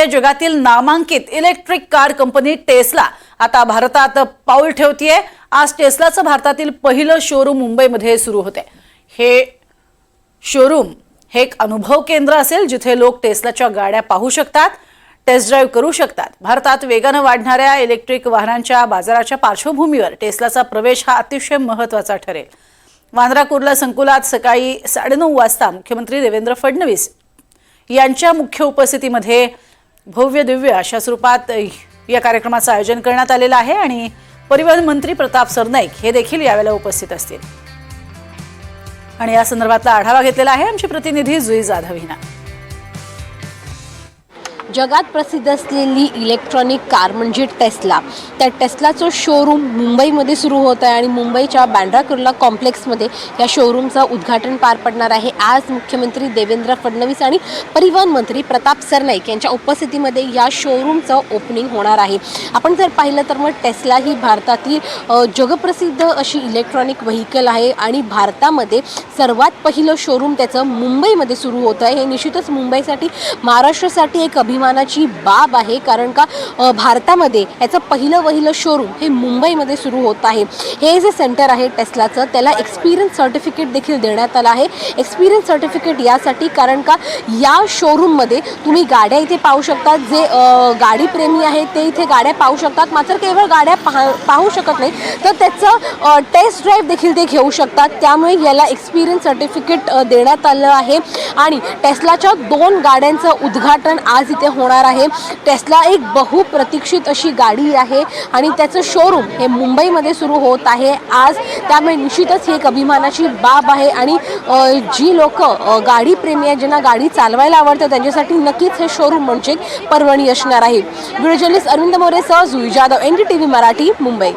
जगातील नामांकित electric car company Tesla आता भारतात पाऊल ठेवतीये। आज टेस्लाचं भारतातील पहिलं शोरूम मुंबईमध्ये सुरू होते। हे शोरूम हे एक अनुभव केंद्र असेल जिथे लोक टेस्लाच्या गाड्या पाहू शकतात, टेस्ट ड्राइव्ह करू शकतात। भारतात वेगाने वाढणाऱ्या इलेक्ट्रिक वाहनांच्या बाजाराच्या पार्श्वभूमीवर टेस्लाचा प्रवेश हा अतिशय महत्त्वाचा ठरेल। वांद्रा कुर्ला संकुलात सकाळी 9:30 वाजता मुख्यमंत्री देवेंद्र फडणवीस यांच्या मुख्य उपस्थितीमध्ये भव्य दिव्य अशा स्वरूपात या कार्यक्रमाचं आयोजन करण्यात आलेलं आहे आणि परिवहन मंत्री प्रताप सरनाईक हे देखील यावेळेला उपस्थित असतील आणि या संदर्भातला आढावा घेतलेला आहे आमची प्रतिनिधी जुई जाधव हिना। जगात प्रसिद्ध असलेली इलेक्ट्रॉनिक कार म्हणजे टेस्ला, त्या टेस्लाचं शोरूम मुंबईमध्ये सुरू होत आहे आणि मुंबईच्या बांद्रा कुर्ला कॉम्प्लेक्समध्ये या शोरूमचं उद्घाटन पार पडणार आहे। आज मुख्यमंत्री देवेंद्र फडणवीस आणि परिवहन मंत्री प्रताप सरनाईक यांच्या उपस्थितीमध्ये या शोरूमचं ओपनिंग होणार आहे। आपण जर पाहिलं तर मग टेस्ला ही भारतातील जगप्रसिद्ध अशी इलेक्ट्रॉनिक व्हेकल आहे आणि भारतामध्ये सर्वात पहिलं शोरूम त्याचं मुंबईमध्ये सुरू होत आहे। हे निश्चितच मुंबईसाठी, महाराष्ट्रासाठी एक अभिमानाची बाब आहे, कारण का भारतामध्ये याचं पहिलं शोरूम हे मुंबईमध्ये सुरू होत आहे। हे जे सेंटर आहे टेस्लाचं त्याला एक्सपिरियन्स सर्टिफिकेट देखील देण्यात आलं आहे। एक्सपिरियन्स सर्टिफिकेट यासाठी कारण का या शोरूममध्ये तुम्ही गाड्या इथे पाहू शकतात, जे गाडीप्रेमी आहेत ते इथे गाड्या पाहू शकतात, मात्र केवळ गाड्या पाहू शकत नाही तर त्याचं टेस्ट ड्राइव्ह देखील ते घेऊ शकतात। त्यामुळे याला एक्सपिरियन्स सर्टिफिकेट देण्यात आलं आहे आणि टेस्लाच्या 2 गाड्यांचं उद्घाटन आज इथे होणार आहे। टेस्ला एक बहुप्रतीक्षित अशी गाडी आहे आणि त्याचं शोरूम हे मुंबईमध्ये सुरू होत आहे आज। त्यामुळे निश्चितच ही एक अभिमानाची बाब आहे आणि जी लोक गाडी प्रेमी आहेत, ज्यांना गाडी चालवायला आवडतं, त्यांच्यासाठी नक्कीच हे शोरूम म्हणजे पर्वणी असणार आहे। व्हिडिओ जर्नलिस्ट अरविंद मोरेसह जुई जाधव, NDTV मराठी, मुंबई।